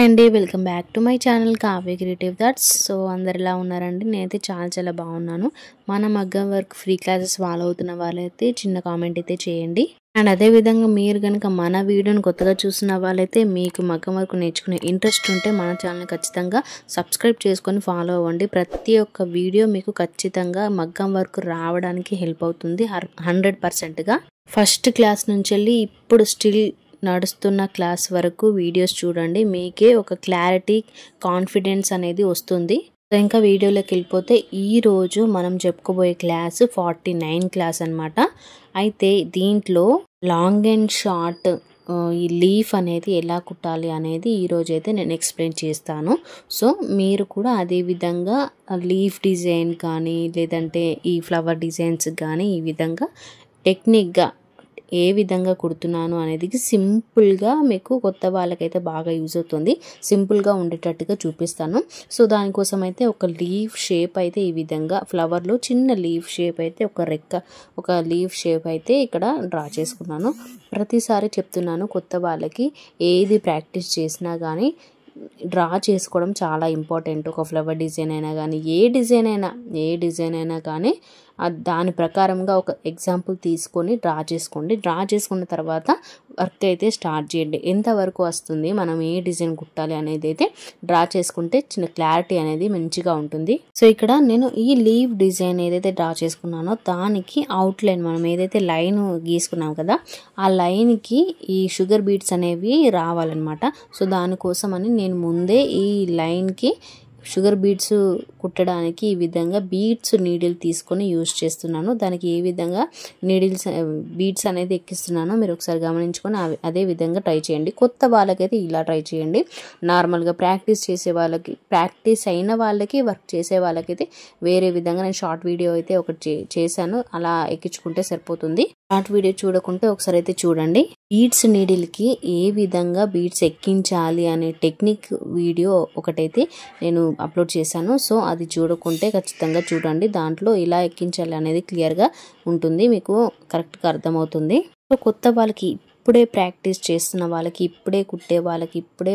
Hi అండి, welcome back to my channel Kavya creative thoughts. So అందరు ఎలా ఉన్నారండి? నేనైతే చాలా బాగున్నాను. మన మగ్గం వర్క్ ఫ్రీ క్లాసెస్ ఫాలో అవుతున్న వాళ్ళైతే చిన్న కామెంట్ అయితే చేయండి. అండ్ అదేవిధంగా మీరు కనుక మన వీడియోని కొత్తగా చూసిన వాళ్ళైతే మీకు మగ్గం వర్క్ నేర్చుకునే ఇంట్రెస్ట్ ఉంటే మన ఛానల్ని ఖచ్చితంగా సబ్స్క్రైబ్ చేసుకొని ఫాలో అవ్వండి. ప్రతి ఒక్క వీడియో మీకు ఖచ్చితంగా మగ్గం వర్క్ రావడానికి హెల్ప్ అవుతుంది 100%గా. ఫస్ట్ క్లాస్ నుంచి వెళ్ళి ఇప్పుడు స్టిల్ నడుస్తున్న క్లాస్ వరకు వీడియోస్ చూడండి. మీకే ఒక క్లారిటీ, కాన్ఫిడెన్స్ అనేది వస్తుంది. ఇంకా వీడియోలోకి వెళ్ళిపోతే ఈరోజు మనం చెప్పుకోబోయే క్లాస్ 49 క్లాస్ అనమాట. అయితే దీంట్లో లాంగ్ అండ్ షార్ట్ ఈ లీఫ్ అనేది ఎలా కుట్టాలి అనేది ఈరోజు అయితే నేను ఎక్స్ప్లెయిన్ చేస్తాను. సో మీరు కూడా అదే విధంగా లీఫ్ డిజైన్ కానీ లేదంటే ఈ ఫ్లవర్ డిజైన్స్ కానీ ఈ విధంగా టెక్నిక్గా ఏ విధంగా కుడుతున్నాను అనేది సింపుల్గా మీకు కొత్త వాళ్ళకైతే బాగా యూజ్ అవుతుంది. సింపుల్గా ఉండేటట్టుగా చూపిస్తాను. సో దానికోసం అయితే ఒక లీఫ్ షేప్ అయితే ఈ విధంగా ఫ్లవర్లో చిన్న లీఫ్ షేప్ అయితే ఒక లీఫ్ షేప్ అయితే ఇక్కడ డ్రా చేసుకున్నాను. ప్రతిసారి చెప్తున్నాను, కొత్త వాళ్ళకి ఏది ప్రాక్టీస్ చేసినా కానీ డ్రా చేసుకోవడం చాలా ఇంపార్టెంట్. ఒక ఫ్లవర్ డిజైన్ అయినా కానీ ఏ డిజైన్ అయినా కానీ దాని ప్రకారంగా ఒక ఎగ్జాంపుల్ తీసుకొని డ్రా చేసుకోండి. డ్రా చేసుకున్న తర్వాత వర్క్ అయితే స్టార్ట్ చేయండి. ఎంతవరకు వస్తుంది, మనం ఏ డిజైన్ కుట్టాలి అనేది అయితే డ్రా చేసుకుంటే చిన్న క్లారిటీ అనేది మంచిగా ఉంటుంది. సో ఇక్కడ నేను ఈ లీవ్ డిజైన్ ఏదైతే డ్రా చేసుకున్నానో దానికి అవుట్లైన్, మనం ఏదైతే లైన్ గీసుకున్నాం కదా ఆ లైన్కి ఈ షుగర్ బీడ్స్ అనేవి రావాలన్నమాట. సో దానికోసం అని నేను ముందే ఈ లైన్కి షుగర్ బీడ్స్ కుట్టడానికి ఈ విధంగా బీడ్స్ నీడిల్ తీసుకొని యూజ్ చేస్తున్నాను. దానికి ఏ విధంగా బీడ్స్ అనేది ఎక్కిస్తున్నానో మీరు ఒకసారి గమనించుకొని అదే విధంగా ట్రై చేయండి. కొత్త వాళ్ళకైతే ఇలా ట్రై చేయండి. నార్మల్గా ప్రాక్టీస్ అయిన వాళ్ళకి, వర్క్ చేసే వాళ్ళకైతే వేరే విధంగా నేను షార్ట్ వీడియో అయితే ఒకటి చేశాను, అలా ఎక్కించుకుంటే సరిపోతుంది. షార్ట్ వీడియో చూడకుంటే ఒకసారి అయితే చూడండి. బీడ్స్ నీడిల్కి ఏ విధంగా బీడ్స్ ఎక్కించాలి అనే టెక్నిక్ వీడియో ఒకటైతే నేను అప్లోడ్ చేశాను. సో అది చూడకుంటే ఖచ్చితంగా చూడండి. దాంట్లో ఇలా ఎక్కించాలి అనేది క్లియర్గా ఉంటుంది, మీకు కరెక్ట్గా అర్థమవుతుంది. సో కొత్త వాళ్ళకి, ఇప్పుడే ప్రాక్టీస్ చేస్తున్న వాళ్ళకి, ఇప్పుడే కుట్టే వాళ్ళకి, ఇప్పుడే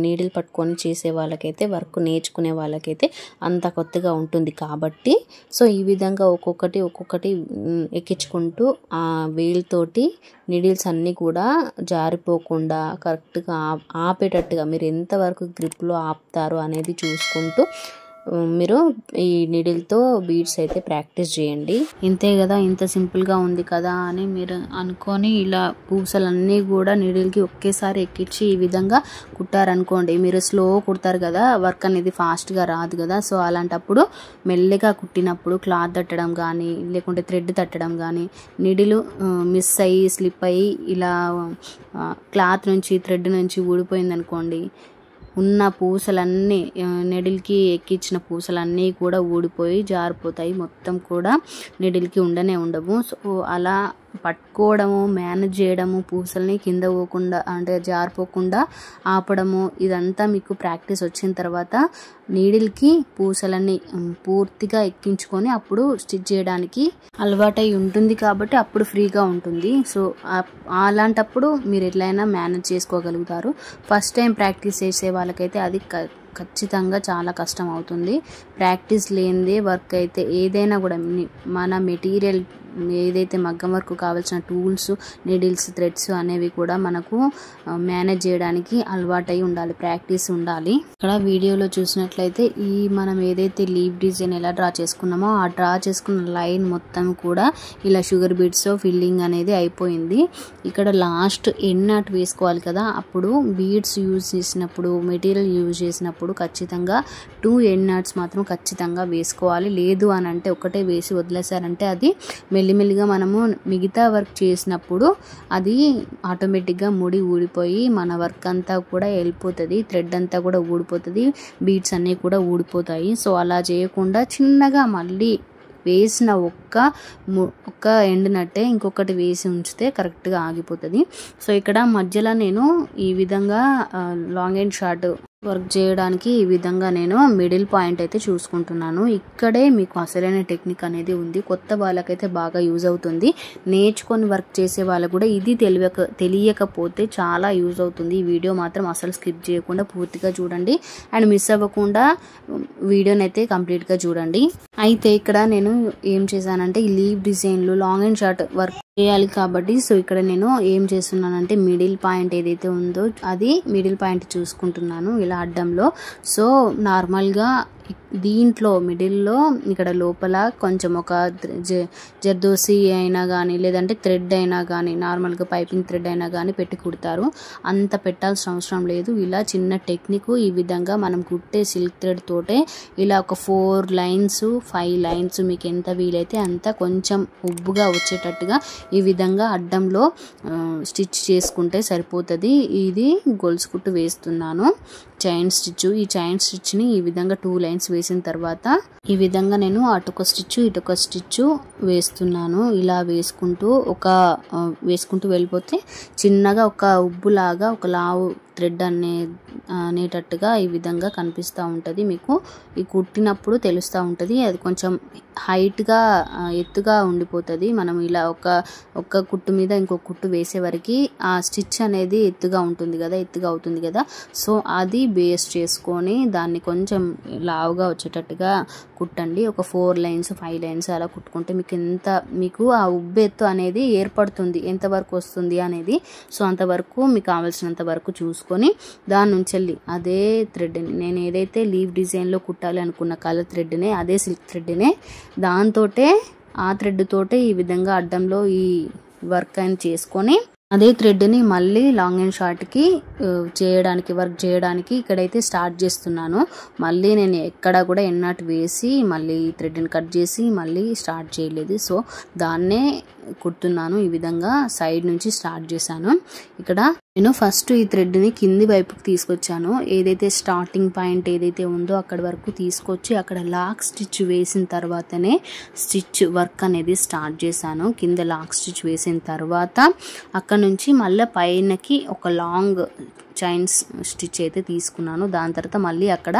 నీడిల్ పట్టుకొని చేసే వాళ్ళకైతే, వర్క్ నేర్చుకునే వాళ్ళకైతే అంత కొత్తగా ఉంటుంది కాబట్టి సో ఈ విధంగా ఒక్కొక్కటి ఎక్కించుకుంటూ ఆ వేలుతోటి నీడిల్స్ అన్నీ కూడా జారిపోకుండా కరెక్ట్గా ఆపేటట్టుగా మీరు ఎంతవరకు గ్రిప్లో ఆపుతారు అనేది చూసుకుంటూ మీరు ఈ నీడిల్తో బీడ్స్ అయితే ప్రాక్టీస్ చేయండి. ఇంతే కదా, ఇంత సింపుల్గా ఉంది కదా అని మీరు అనుకొని ఇలా పూసలన్నీ కూడా నీడిల్కి ఒకేసారి ఎక్కించి ఈ విధంగా కుట్టారనుకోండి, మీరు స్లో కుడతారు కదా, వర్క్ అనేది ఫాస్ట్గా రాదు కదా. సో అలాంటప్పుడు మెల్లగా కుట్టినప్పుడు క్లాత్ తట్టడం కానీ లేకుంటే థ్రెడ్ తట్టడం కానీ, నీడిల్ మిస్ అయ్యి స్లిప్ అయ్యి ఇలా క్లాత్ నుంచి థ్రెడ్ నుంచి ఊడిపోయింది అనుకోండి, ఉన్న పూసలన్నీ నెడిల్కి ఎక్కించిన పూసలన్నీ కూడా ఊడిపోయి జారిపోతాయి, మొత్తం కూడా నెడిల్కి ఉండవు. సో అలా పట్టుకోవడము, మేనేజ్ చేయడము, పూసల్ని కింద పోకుండా అంటే జారిపోకుండా ఆపడము, ఇదంతా మీకు ప్రాక్టీస్ వచ్చిన తర్వాత నీడిల్కి పూసలన్నీ పూర్తిగా ఎక్కించుకొని అప్పుడు స్టిచ్ చేయడానికి అలవాటై ఉంటుంది కాబట్టి అప్పుడు ఫ్రీగా ఉంటుంది. సో అలాంటప్పుడు మీరు ఎట్లయినా మేనేజ్ చేసుకోగలుగుతారు. ఫస్ట్ టైం ప్రాక్టీస్ చేసే వాళ్ళకైతే అది ఖచ్చితంగా చాలా కష్టం అవుతుంది. ప్రాక్టీస్ లేనిదే వర్క్ అయితే ఏదైనా కూడా మన మెటీరియల్ ఏదైతే మగ్గం వర్క్ కావాల్సిన టూల్స్, నీడిల్స్, థ్రెడ్స్ అనేవి కూడా మనకు మేనేజ్ చేయడానికి అలవాటై ఉండాలి, ప్రాక్టీస్ ఉండాలి. ఇక్కడ వీడియోలో చూసినట్లయితే ఈ మనం ఏదైతే లీవ్ డిజైన్ ఎలా డ్రా చేసుకున్నామో ఆ డ్రా చేసుకున్న లైన్ మొత్తం కూడా ఇలా షుగర్ బీడ్స్ ఫిల్లింగ్ అనేది అయిపోయింది. ఇక్కడ లాస్ట్ ఎండ్ నాట్ వేసుకోవాలి కదా, అప్పుడు బీడ్స్ యూజ్ చేసినప్పుడు, మెటీరియల్ యూజ్ చేసినప్పుడు ఖచ్చితంగా 2 ఎండ్ నాట్స్ మాత్రం ఖచ్చితంగా వేసుకోవాలి. లేదు అని అంటే ఒకటే వేసి వదిలేసారంటే అది మెల్లిమెల్లిగా మనము మిగతా వర్క్ చేసినప్పుడు అది ఆటోమేటిక్గా ముడి ఊడిపోయి మన వర్క్ అంతా కూడా వెళ్ళిపోతుంది, థ్రెడ్ అంతా కూడా ఊడిపోతుంది, బీడ్స్ అన్నీ కూడా ఊడిపోతాయి. సో అలా చేయకుండా చిన్నగా మళ్ళీ వేసిన ఒక్క ఎండ్ నట్టే ఇంకొకటి వేసి ఉంచితే కరెక్ట్గా ఆగిపోతుంది. సో ఇక్కడ మధ్యలో నేను ఈ విధంగా లాంగ్ అండ్ షార్ట్ వర్క్ చేయడానికి ఈ విధంగా నేను మిడిల్ పాయింట్ అయితే చూసుకుంటున్నాను. ఇక్కడే మీకు అసలైన టెక్నిక్ అనేది ఉంది. కొత్త వాళ్ళకైతే బాగా యూజ్ అవుతుంది. నేర్చుకొని వర్క్ చేసే వాళ్ళకు కూడా ఇది తెలియకపోతే చాలా యూజ్ అవుతుంది. ఈ వీడియో మాత్రం అసలు స్కిప్ చేయకుండా పూర్తిగా చూడండి అండ్ మిస్ అవ్వకుండా వీడియోని అయితే కంప్లీట్గా చూడండి. అయితే ఇక్కడ నేను ఏం చేశానంటే ఈ లీవ్ డిజైన్లో లాంగ్ అండ్ షార్ట్ వర్క్ చేయాలి కాబట్టి సో ఇక్కడ నేను ఏం చేస్తున్నానంటే మిడిల్ పాయింట్ ఏదైతే ఉందో అది మిడిల్ పాయింట్ చూసుకుంటున్నాను ఇలా అడ్డంలో. సో నార్మల్గా దీంట్లో మిడిల్లో ఇక్కడ లోపల కొంచెం ఒక జర్దోసి అయినా కానీ లేదంటే థ్రెడ్ అయినా కానీ నార్మల్గా పైపింగ్ థ్రెడ్ అయినా కానీ పెట్టి కుడతారు. అంత పెట్టాల్సిన అవసరం లేదు. ఇలా చిన్న టెక్నిక్ ఈ విధంగా మనం కుట్టే సిల్క్ థ్రెడ్ తోటే ఇలా ఒక 4 లైన్స్ 5 లైన్స్ మీకు ఎంత వీలైతే అంత కొంచెం ఉబ్బుగా వచ్చేటట్టుగా ఈ విధంగా అడ్డంలో స్టిచ్ చేసుకుంటే సరిపోతుంది. ఇది గొలుసు కుట్టు వేస్తున్నాను చైన్ స్టిచ్. ఈ చైన్ స్టిచ్ని ఈ విధంగా 2 లైన్స్ వేసిన తర్వాత ఈ విధంగా నేను అటొక స్టిచ్ ఇటొక స్టిచ్ వేస్తున్నాను. ఇలా వేసుకుంటూ వెళ్ళిపోతే చిన్నగా ఒక ఉబ్బులాగా ఒక లావు థ్రెడ్ అనేటట్టుగా ఈ విధంగా కనిపిస్తూ ఉంటుంది. మీకు ఈ కుట్టినప్పుడు తెలుస్తూ ఉంటుంది. అది కొంచెం హైట్గా ఎత్తుగా ఉండిపోతుంది. మనం ఇలా ఒక కుట్టు మీద ఇంకొక కుట్టు వేసే వరకు ఆ స్టిచ్ అనేది ఎత్తుగా అవుతుంది కదా. సో అది బేస్ చేసుకొని దాన్ని కొంచెం లావుగా వచ్చేటట్టుగా కుట్టండి. ఒక 4 లైన్స్ 5 లైన్స్ అలా కుట్టుకుంటే మీకు ఆ ఉబ్బెత్తు అనేది ఏర్పడుతుంది. ఎంతవరకు వస్తుంది అనేది. సో అంతవరకు మీకు కావాల్సినంత వరకు చూసుకొని దాని నుంచి వెళ్ళి అదే థ్రెడ్ని నేను ఏదైతే లీవ్ డిజైన్లో కుట్టాలి అనుకున్న కలర్ థ్రెడ్నే అదే సిల్క్ థ్రెడ్నే దాంతోటే ఆ థ్రెడ్ తోటే ఈ విధంగా అడ్డంలో ఈ వర్క్ అని చేసుకొని అదే థ్రెడ్ని మళ్ళీ లాంగ్ అండ్ షార్ట్కి వర్క్ చేయడానికి ఇక్కడైతే స్టార్ట్ చేస్తున్నాను. మళ్ళీ నేను ఎక్కడ కూడా ఎన్నాటి వేసి మళ్ళీ థ్రెడ్ని కట్ చేసి మళ్ళీ స్టార్ట్ చేయలేదు. సో దాన్నే కుడుతున్నాను. ఈ విధంగా సైడ్ నుంచి స్టార్ట్ చేశాను. ఇక్కడ నేను ఫస్ట్ ఈ థ్రెడ్ని కింది వైపుకి తీసుకొచ్చాను. ఏదైతే స్టార్టింగ్ పాయింట్ ఏదైతే ఉందో అక్కడి వరకు తీసుకొచ్చి అక్కడ లాక్ స్టిచ్ వేసిన తర్వాతనే స్టిచ్ వర్క్ అనేది స్టార్ట్ చేశాను. కింద లాక్ స్టిచ్ వేసిన తర్వాత అక్కడ నుంచి మళ్ళీ పైనకి ఒక లాంగ్ చైన్ స్టిచ్ అయితే తీసుకున్నాను. దాని తర్వాత మళ్ళీ అక్కడ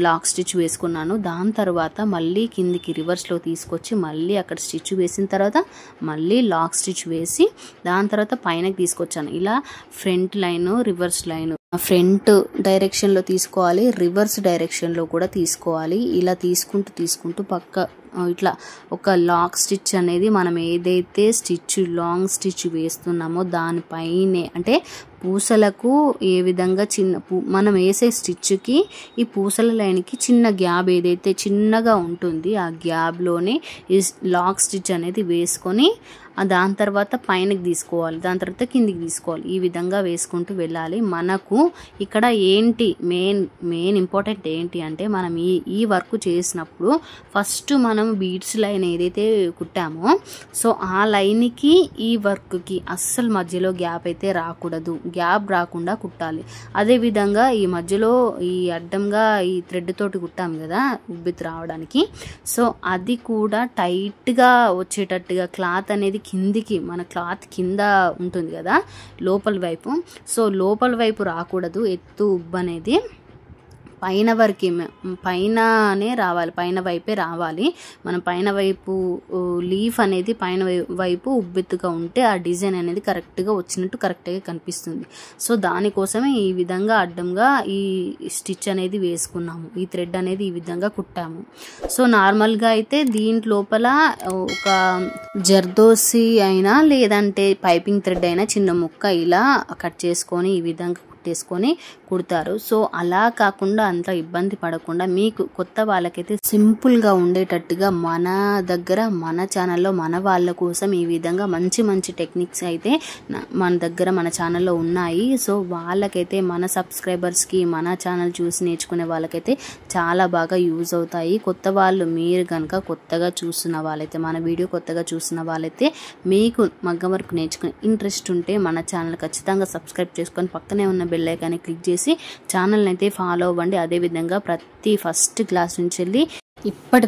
లాక్ స్టిచ్ వేసుకున్నాను. దాని తర్వాత మళ్ళీ కిందికి రివర్స్లో తీసుకొచ్చి మళ్ళీ అక్కడ స్టిచ్ వేసిన తర్వాత మళ్ళీ లాక్ స్టిచ్ వేసి దాని తర్వాత పైనకి తీసుకొచ్చాను. ఇలా front line reverse line front డైరెక్షన్లో తీసుకోవాలి, రివర్స్ డైరెక్షన్లో కూడా తీసుకోవాలి. ఇలా తీసుకుంటూ ఇట్లా ఒక లాక్ స్టిచ్ అనేది మనం ఏదైతే లాంగ్ స్టిచ్ వేస్తున్నామో దానిపైనే అంటే పూసలకు ఏ విధంగా మనం వేసే స్టిచ్కి ఈ పూసల లైన్కి చిన్న గ్యాప్ ఏదైతే చిన్నగా ఉంటుంది ఆ గ్యాప్లోనే ఈ లాక్ స్టిచ్ అనేది వేసుకొని దాని తర్వాత పైనకి తీసుకోవాలి, దాని తర్వాత కిందికి తీసుకోవాలి. ఈ విధంగా వేసుకుంటూ వెళ్ళాలి. మనకు ఇక్కడ ఏంటి మెయిన్ ఇంపార్టెంట్ ఏంటి అంటే మనం ఈ వర్క్ చేసినప్పుడు ఫస్ట్ మనం బీడ్స్ లైన్ ఏదైతే కుట్టామో సో ఆ లైన్కి ఈ వర్క్కి అస్సలు మధ్యలో గ్యాప్ అయితే రాకూడదు. గ్యాప్ రాకుండా కుట్టాలి. అదేవిధంగా ఈ మధ్యలో ఈ అడ్డంగా ఈ థ్రెడ్ తోటి కుట్టాము కదా ఉబ్బెత్తు రావడానికి. సో అది కూడా టైట్గా వచ్చేటట్టుగా క్లాత్ అనేది కిందికి మన క్లాత్ కింద ఉంటుంది కదా లోపల వైపు. సో లోపల వైపు రాకూడదు ఎత్తు ఉబ్బు అనేది. పైననే రావాలి, పైన వైపే రావాలి. మనం పైన వైపు లీఫ్ అనేది పైన వైపు ఉబ్బెత్తుగా ఉంటే ఆ డిజైన్ అనేది కరెక్ట్గా వచ్చినట్టు కరెక్ట్గా కనిపిస్తుంది. సో దానికోసమే ఈ విధంగా అడ్డంగా ఈ స్టిచ్ అనేది వేసుకున్నాము. ఈ థ్రెడ్ అనేది ఈ విధంగా కుట్టాము. సో నార్మల్గా అయితే దీంట్ లోపల ఒక జర్దోసి అయినా లేదంటే పైపింగ్ థ్రెడ్ అయినా చిన్న ముక్క ఇలా కట్ చేసుకొని ఈ విధంగా కుట్టేసుకొని కుడతారు. సో అలా కాకుండా అంత ఇబ్బంది పడకుండా మీకు కొత్త వాళ్ళకైతే సింపుల్గా ఉండేటట్టుగా మన దగ్గర మన ఛానల్లో మన వాళ్ళ కోసం ఈ విధంగా మంచి టెక్నిక్స్ అయితే మన దగ్గర మన ఛానల్లో ఉన్నాయి. సో వాళ్ళకైతే మన సబ్స్క్రైబర్స్కి మన ఛానల్ చూసి నేర్చుకునే వాళ్ళకైతే చాలా బాగా యూజ్ అవుతాయి. కొత్త వాళ్ళు మీరు కనుక కొత్తగా చూస్తున్న వాళ్ళైతే మన వీడియో కొత్తగా చూస్తున్న వాళ్ళైతే మీకు మగ్గం వర్క్ నేర్చుకునే ఇంట్రెస్ట్ ఉంటే మన ఛానల్ ఖచ్చితంగా సబ్స్క్రైబ్ చేసుకొని పక్కనే ఉన్న బెల్ ఐకాన్ని క్లిక్ చేసి ఛానల్ని అయితే ఫాలో అవ్వండి. అదేవిధంగా ప్రతి ఫస్ట్ క్లాస్ నుంచి వెళ్ళి ఇప్పటి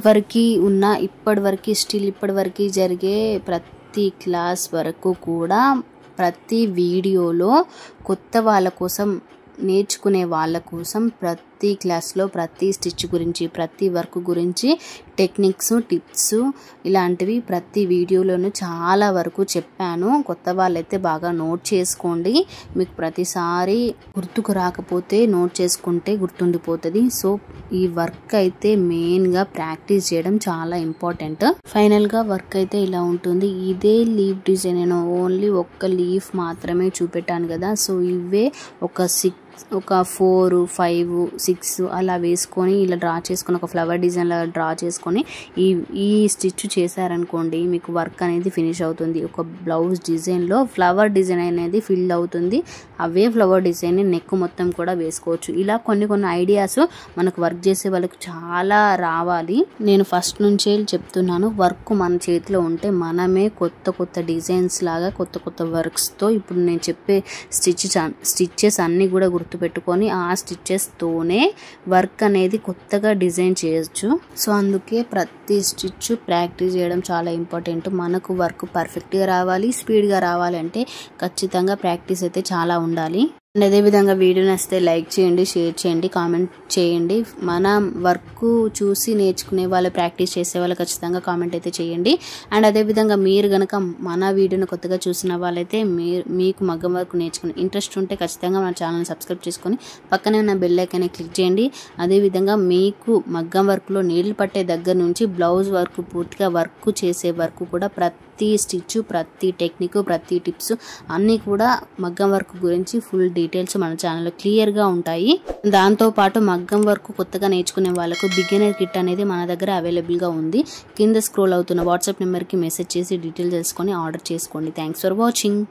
వరకు జరిగే ప్రతి క్లాస్ వరకు కూడా ప్రతి వీడియోలో కొత్త వాళ్ళ కోసం నేర్చుకునే వాళ్ళ కోసం ప్రతి క్లాస్లో ప్రతి స్టిచ్ గురించి, ప్రతి వర్క్ గురించి టెక్నిక్స్, టిప్స్ ఇలాంటివి ప్రతి వీడియోలోనూ చాలా వరకు చెప్పాను. కొత్త వాళ్ళైతే బాగా నోట్ చేసుకోండి. మీకు ప్రతిసారి గుర్తుకు రాకపోతే నోట్ చేసుకుంటే గుర్తుండిపోతుంది. సో ఈ వర్క్ అయితే మెయిన్గా ప్రాక్టీస్ చేయడం చాలా ఇంపార్టెంట్. ఫైనల్గా వర్క్ అయితే ఇలా ఉంటుంది. ఇదే లీఫ్ డిజైన్, నేను ఓన్లీ ఒక్క లీఫ్ మాత్రమే చూపెట్టాను కదా. సో ఇవే ఒక 4, 5, 6 అలా వేసుకొని ఇలా డ్రా చేసుకొని ఒక ఫ్లవర్ డిజైన్ లాగా డ్రా చేసుకొని ఈ స్టిచ్ చేశారనుకోండి మీకు వర్క్ అనేది ఫినిష్ అవుతుంది. ఒక బ్లౌజ్ డిజైన్లో ఫ్లవర్ డిజైన్ అనేది ఫిల్ అవుతుంది. అవే ఫ్లవర్ డిజైన్ నెక్ మొత్తం కూడా వేసుకోవచ్చు. ఇలా కొన్ని ఐడియాస్ మనకు వర్క్ చేసే వాళ్ళకి చాలా రావాలి. నేను ఫస్ట్ నుంచే చెప్తున్నాను, వర్క్ మన చేతిలో ఉంటే మనమే కొత్త డిజైన్స్ లాగా కొత్త వర్క్స్తో ఇప్పుడు నేను చెప్పే స్టిచ్చెస్ అన్నీ కూడా గుర్తుపెట్టుకొని ఆ స్టిచ్చెస్ తోనే వర్క్ అనేది కొత్తగా డిజైన్ చేయొచ్చు. సో అందుకే ప్రతి స్టిచ్ ప్రాక్టీస్ చేయడం చాలా ఇంపార్టెంట్. మనకు వర్క్ పర్ఫెక్ట్గా రావాలి, స్పీడ్గా రావాలంటే ఖచ్చితంగా ప్రాక్టీస్ అయితే చాలా ఉండాలి. అండ్ అదేవిధంగా వీడియో నచ్చితే లైక్ చేయండి, షేర్ చేయండి, కామెంట్ చేయండి. మన వర్క్ చూసి నేర్చుకునే వాళ్ళు, ప్రాక్టీస్ చేసే వాళ్ళు ఖచ్చితంగా కామెంట్ అయితే చేయండి. అండ్ అదేవిధంగా మీరు కనుక మన వీడియోని కొత్తగా చూసిన వాళ్ళైతే మీకు మగ్గం వర్క్ నేర్చుకునే ఇంట్రెస్ట్ ఉంటే ఖచ్చితంగా మన ఛానల్ని సబ్స్క్రైబ్ చేసుకొని పక్కనే ఉన్న బెల్ ఐకాన్ని క్లిక్ చేయండి. అదేవిధంగా మీకు మగ్గం వర్క్లో నీళ్ళు పట్టే దగ్గర నుంచి బ్లౌజ్ వర్క్ పూర్తిగా వర్క్ చేసే వరకు కూడా ప్రతి స్టిచ్, ప్రతి టెక్నిక్, ప్రతి టిప్స్ అన్నీ కూడా మగ్గం వర్క్ గురించి ఫుల్ డీటెయిల్స్ మన ఛానల్లో క్లియర్గా ఉంటాయి. దాంతోపాటు మగ్గం వర్క్ కొత్తగా నేర్చుకునే వాళ్ళకు బిగినర్ కిట్ అనేది మన దగ్గర అవైలబుల్గా ఉంది. కింద స్క్రోల్ అవుతున్న వాట్సాప్ నెంబర్కి మెసేజ్ చేసి డీటెయిల్స్ తెలుసుకొని ఆర్డర్ చేసుకోండి. Thanks for watching.